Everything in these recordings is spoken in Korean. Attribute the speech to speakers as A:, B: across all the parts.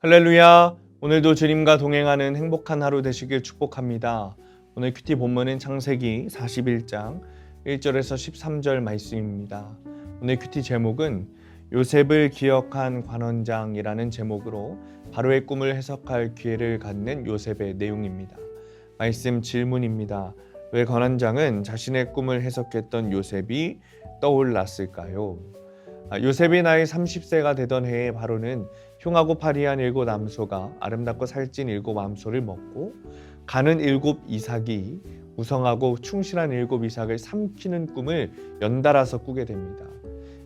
A: 할렐루야! 오늘도 주님과 동행하는 행복한 하루 되시길 축복합니다. 오늘 큐티 본문은 창세기 41장 1절에서 13절 말씀입니다. 오늘 큐티 제목은 요셉을 기억한 관원장이라는 제목으로 바로의 꿈을 해석할 기회를 갖는 요셉의 내용입니다. 말씀 질문입니다. 왜 관원장은 자신의 꿈을 해석했던 요셉이 떠올랐을까요? 요셉이 나이 30세가 되던 해에 바로는 흉하고 파리한 7 암소가 아름답고 살찐 7 암소를 먹고 가는 7 이삭이 무성하고 충실한 7 이삭을 삼키는 꿈을 연달아서 꾸게 됩니다.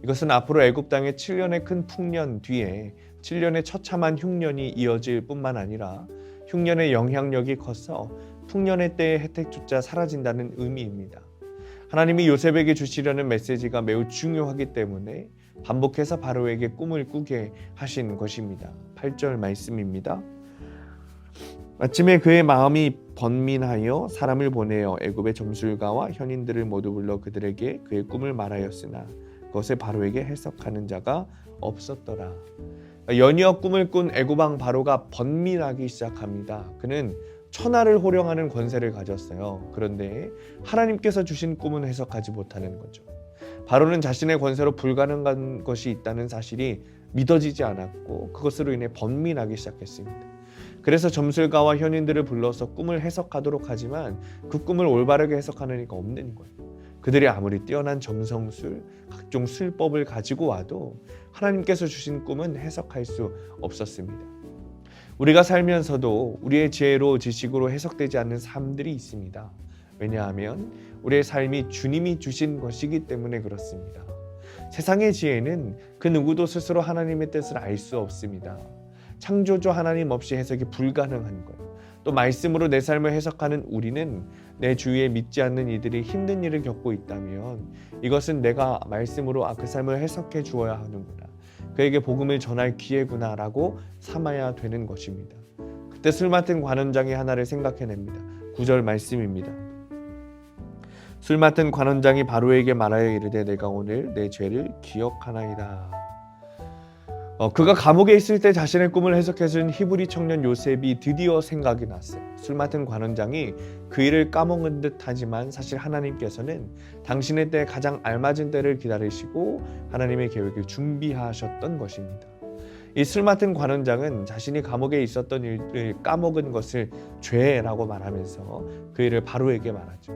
A: 이것은 앞으로 애굽 땅에 7년의 큰 풍년 뒤에 7년의 처참한 흉년이 이어질 뿐만 아니라 흉년의 영향력이 커서 풍년의 때의 혜택조차 사라진다는 의미입니다. 하나님이 요셉에게 주시려는 메시지가 매우 중요하기 때문에 반복해서 바로에게 꿈을 꾸게 하신 것입니다. 8절 말씀입니다. 아침에 그의 마음이 번민하여 사람을 보내어 애굽의 점술가와 현인들을 모두 불러 그들에게 그의 꿈을 말하였으나 그것을 바로에게 해석하는 자가 없었더라. 연이어 꿈을 꾼 애굽 왕 바로가 번민하기 시작합니다. 그는 천하를 호령하는 권세를 가졌어요. 그런데 하나님께서 주신 꿈은 해석하지 못하는 거죠. 바로는 자신의 권세로 불가능한 것이 있다는 사실이 믿어지지 않았고 그것으로 인해 번민하기 시작했습니다. 그래서 점술가와 현인들을 불러서 꿈을 해석하도록 하지만 그 꿈을 올바르게 해석하는 이가 없는 거예요. 그들이 아무리 뛰어난 점성술, 각종 술법을 가지고 와도 하나님께서 주신 꿈은 해석할 수 없었습니다. 우리가 살면서도 우리의 지혜로 지식으로 해석되지 않는 삶들이 있습니다. 왜냐하면 우리의 삶이 주님이 주신 것이기 때문에 그렇습니다. 세상의 지혜는 그 누구도 스스로 하나님의 뜻을 알 수 없습니다. 창조주 하나님 없이 해석이 불가능한 거예요. 또 말씀으로 내 삶을 해석하는 우리는 내 주위에 믿지 않는 이들이 힘든 일을 겪고 있다면 이것은 내가 말씀으로 그 삶을 해석해 주어야 하는구나. 그에게 복음을 전할 기회구나 라고 삼아야 되는 것입니다. 그때 술 맡은 관원장이 하나를 생각해냅니다. 9절 말씀입니다. 술 맡은 관원장이 바로에게 말하여 이르되 내가 오늘 내 죄를 기억하나이다. 그가 감옥에 있을 때 자신의 꿈을 해석해준 히브리 청년 요셉이 드디어 생각이 났어요. 술 맡은 관원장이 그 일을 까먹은 듯 하지만 사실 하나님께서는 당신의 때에 가장 알맞은 때를 기다리시고 하나님의 계획을 준비하셨던 것입니다. 이 술 맡은 관원장은 자신이 감옥에 있었던 일을 까먹은 것을 죄라고 말하면서 그 일을 바로에게 말하죠.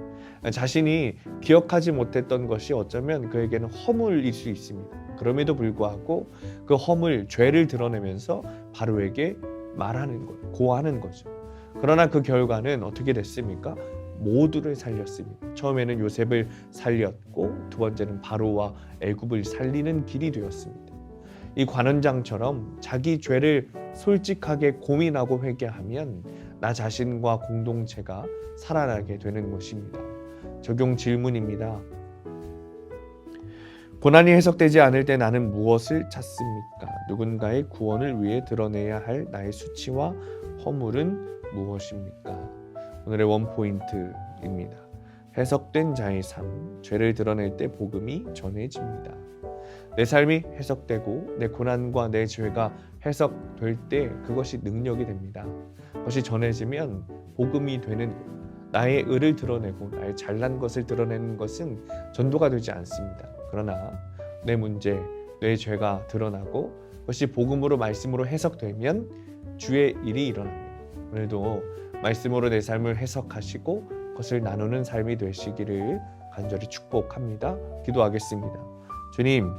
A: 자신이 기억하지 못했던 것이 어쩌면 그에게는 허물일 수 있습니다. 그럼에도 불구하고 그 허물, 죄를 드러내면서 바로에게 말하는 것, 고하는 거죠. 그러나 그 결과는 어떻게 됐습니까? 모두를 살렸습니다. 처음에는 요셉을 살렸고 두 번째는 바로와 애굽을 살리는 길이 되었습니다. 이 관원장처럼 자기 죄를 솔직하게 고민하고 회개하면 나 자신과 공동체가 살아나게 되는 것입니다. 적용 질문입니다. 고난이 해석되지 않을 때 나는 무엇을 찾습니까? 누군가의 구원을 위해 드러내야 할 나의 수치와 허물은 무엇입니까? 오늘의 원포인트입니다. 해석된 자의 삶, 죄를 드러낼 때 복음이 전해집니다. 내 삶이 해석되고 내 고난과 내 죄가 해석될 때 그것이 능력이 됩니다. 그것이 전해지면 복음이 되는 나의 의를 드러내고 나의 잘난 것을 드러내는 것은 전도가 되지 않습니다. 그러나 내 문제, 내 죄가 드러나고 그것이 복음으로 말씀으로 해석되면 주의 일이 일어납니다. 오늘도 말씀으로 내 삶을 해석하시고 그것을 나누는 삶이 되시기를 간절히 축복합니다. 기도하겠습니다. 주님,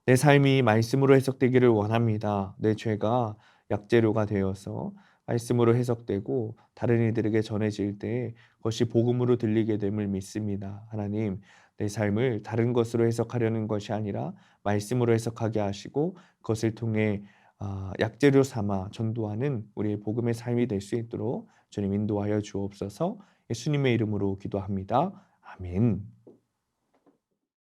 A: 내 삶이 말씀으로 해석되기를 원합니다. 내 죄가 약재료가 되어서 말씀으로 해석되고 다른 이들에게 전해질 때 그것이 복음으로 들리게 됨을 믿습니다. 하나님, 내 삶을 다른 것으로 해석하려는 것이 아니라 말씀으로 해석하게 하시고 그것을 통해 약재료 삼아 전도하는 우리의 복음의 삶이 될 수 있도록 주님 인도하여 주옵소서. 예수님의 이름으로 기도합니다. 아멘.